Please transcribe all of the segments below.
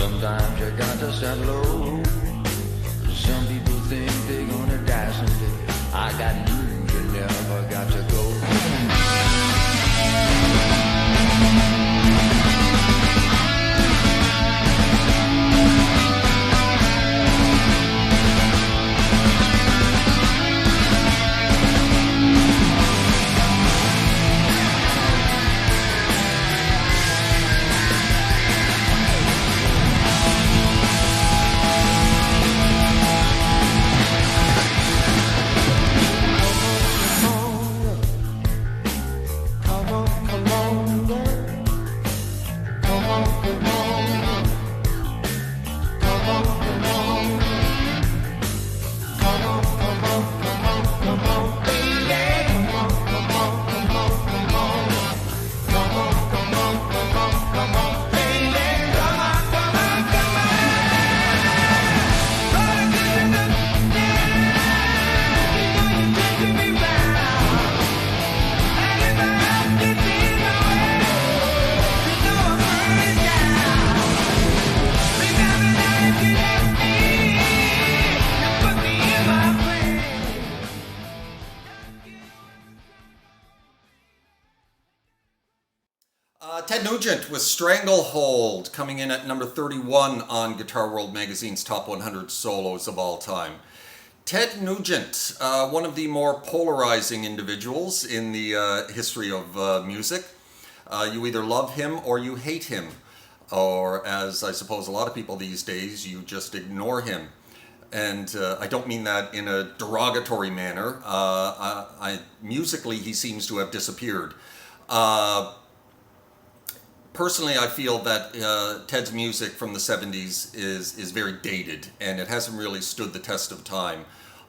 sometimes you got to stand low. Some people think they're gonna die someday. I got news, you never got to go. Ted Nugent with Stranglehold, coming in at number 31 on Guitar World Magazine's Top 100 Solos of All Time. Ted Nugent, one of the more polarizing individuals in the history of music. You either love him or you hate him, or as I suppose a lot of people these days, you just ignore him. And I don't mean that in a derogatory manner. Musically, he seems to have disappeared. Personally, I feel that Ted's music from the 70s is very dated, and it hasn't really stood the test of time,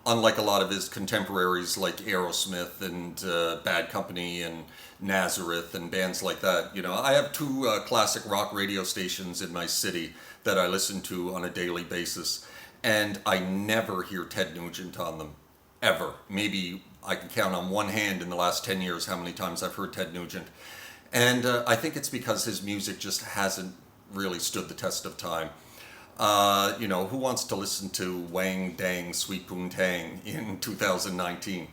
unlike a lot of his contemporaries like Aerosmith and Bad Company and Nazareth and bands like that. You know, I have two classic rock radio stations in my city that I listen to on a daily basis, and I never hear Ted Nugent on them, ever. Maybe I can count on one hand in the last 10 years how many times I've heard Ted Nugent. And I think it's because his music just hasn't really stood the test of time. You know, who wants to listen to Wang Dang Sweet Poontang in 2019?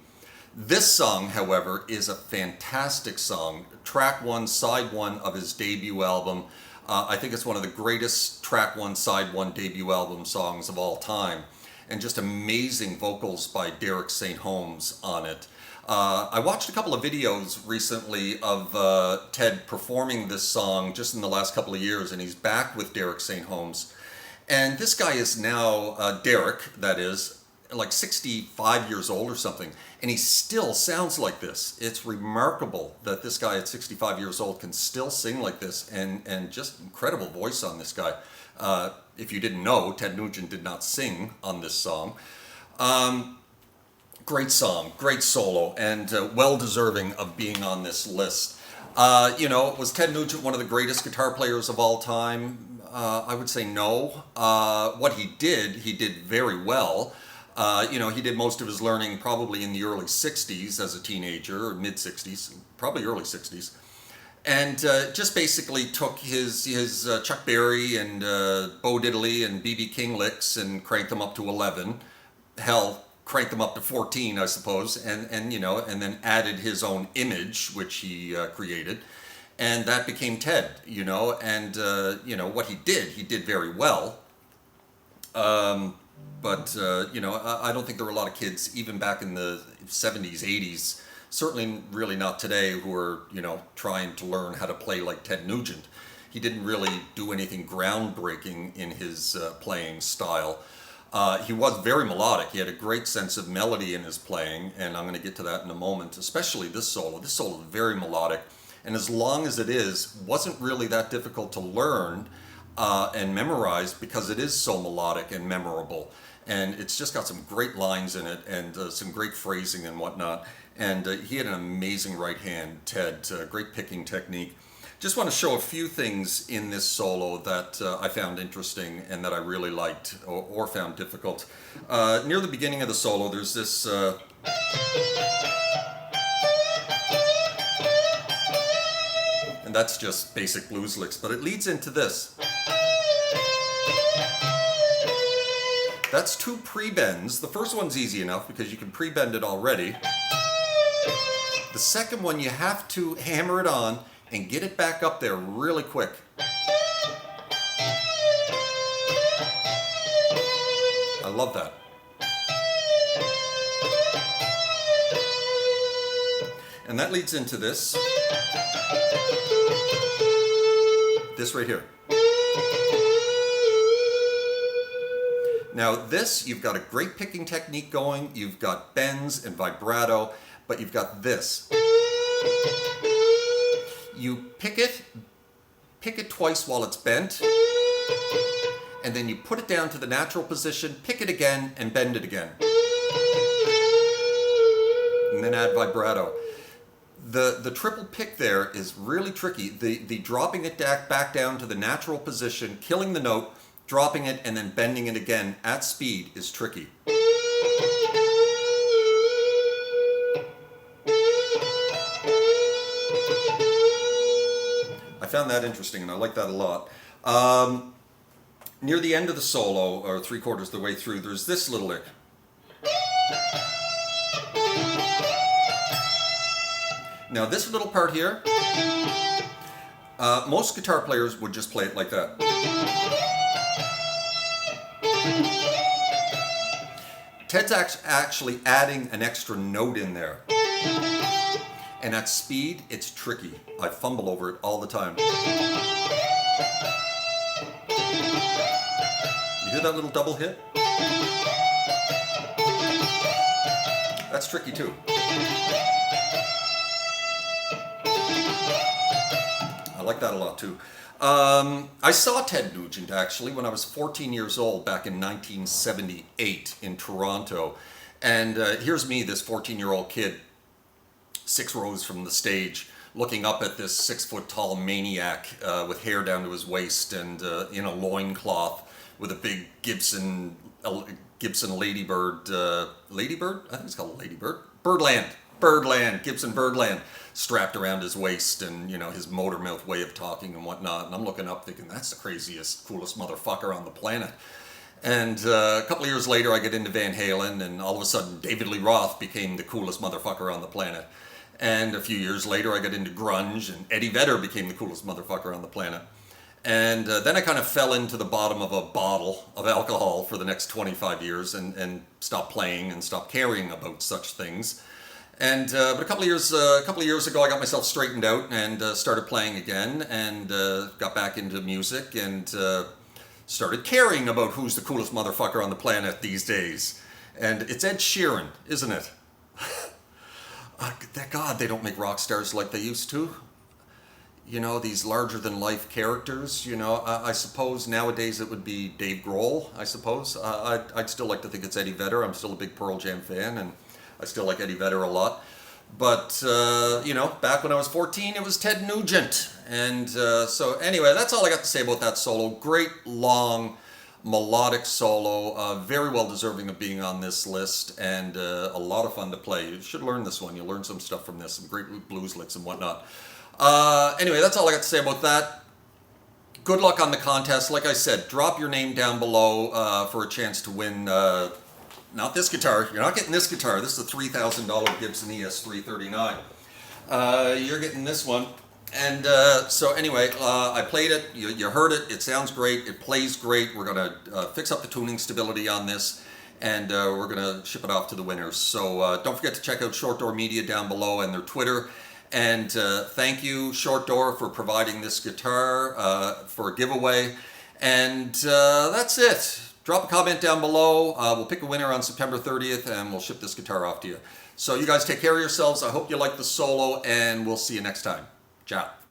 This song, however, is a fantastic song. Track 1, side 1 of his debut album. I think it's one of the greatest track 1, side 1 debut album songs of all time. And just amazing vocals by Derek St. Holmes on it. I watched a couple of videos recently of Ted performing this song just in the last couple of years, and he's back with Derek St. Holmes. And this guy is now, Derek, that is, like 65 years old or something, and he still sounds like this. It's remarkable that this guy at 65 years old can still sing like this, and just incredible voice on this guy. If you didn't know, Ted Nugent did not sing on this song. Great song, great solo, and well deserving of being on this list. You know, was Ted Nugent one of the greatest guitar players of all time? I would say no. What he did very well. You know, he did most of his learning probably in the early 60s as a teenager, or mid 60s, probably early 60s. And just basically took his Chuck Berry and Bo Diddley and B.B. King licks and cranked them up to 11. Hell, cranked them up to 14, I suppose, and you know, and then added his own image, which he created, and that became Ted, you know, and you know, what he did very well. But you know, I don't think there were a lot of kids, even back in the 70s, 80s, certainly really not today, who were, you know, trying to learn how to play like Ted Nugent. He didn't really do anything groundbreaking in his playing style. He was very melodic. He had a great sense of melody in his playing, and I'm going to get to that in a moment, especially this solo. This solo is very melodic, and as long as it is, wasn't really that difficult to learn and memorize because it is so melodic and memorable. And it's just got some great lines in it and some great phrasing and whatnot. And he had an amazing right hand, Ted, great picking technique. Just want to show a few things in this solo that I found interesting and that I really liked or found difficult. Near the beginning of the solo, there's this... and that's just basic blues licks, but it leads into this. That's 2 pre-bends. The first one's easy enough because you can pre-bend it already. The second one, you have to hammer it on and get it back up there really quick. I love that. And that leads into this. This right here. Now this, you've got a great picking technique going, you've got bends and vibrato, but you've got this. You pick it twice while it's bent, and then you put it down to the natural position, pick it again, and bend it again. And then add vibrato. The triple pick there is really tricky. The dropping it back down to the natural position, killing the note, dropping it, and then bending it again at speed is tricky. I found that interesting, and I like that a lot. Near the end of the solo, or 3/4 of the way through, there's this little lick. Now this little part here, most guitar players would just play it like that. Ted's actually adding an extra note in there. And at speed, it's tricky. I fumble over it all the time. You hear that little double hit? That's tricky too. I like that a lot too. I saw Ted Nugent actually when I was 14 years old back in 1978 in Toronto. And here's me, this 14-year-old kid, 6 rows from the stage, looking up at this 6-foot-tall maniac with hair down to his waist and in a loincloth with a big Gibson Ladybird, Ladybird? I think it's called a Ladybird. Birdland, Gibson Birdland, strapped around his waist, and you know, his motor mouth way of talking and whatnot. And I'm looking up thinking, that's the craziest, coolest motherfucker on the planet. And a couple of years later, I get into Van Halen, and all of a sudden, David Lee Roth became the coolest motherfucker on the planet. And a few years later, I got into grunge, and Eddie Vedder became the coolest motherfucker on the planet. And then I kind of fell into the bottom of a bottle of alcohol for the next 25 years and stopped playing and stopped caring about such things. And but a couple of years ago, I got myself straightened out and started playing again, and got back into music and started caring about who's the coolest motherfucker on the planet these days. And it's Ed Sheeran, isn't it? God, they don't make rock stars like they used to. You know, these larger-than-life characters. You know, I suppose nowadays it would be Dave Grohl, I suppose. I'd still like to think it's Eddie Vedder. I'm still a big Pearl Jam fan, and I still like Eddie Vedder a lot. But, you know, back when I was 14, it was Ted Nugent. And so anyway, that's all I got to say about that solo. Great, long, melodic solo. Very well deserving of being on this list. And a lot of fun to play. You should learn this one. You'll learn some stuff from this. Some great blues licks and whatnot. Anyway, that's all I got to say about that. Good luck on the contest. Like I said, drop your name down below for a chance to win... not this guitar. You're not getting this guitar. This is a $3,000 Gibson ES339. You're getting this one. And so anyway, I played it. You heard it. It sounds great. It plays great. We're going to fix up the tuning stability on this. And we're going to ship it off to the winners. So don't forget to check out Short Door Media down below and their Twitter. And thank you, Short Door, for providing this guitar for a giveaway. And that's it. Drop a comment down below. We'll pick a winner on September 30th, and we'll ship this guitar off to you. So you guys take care of yourselves. I hope you like the solo, and we'll see you next time. Ciao.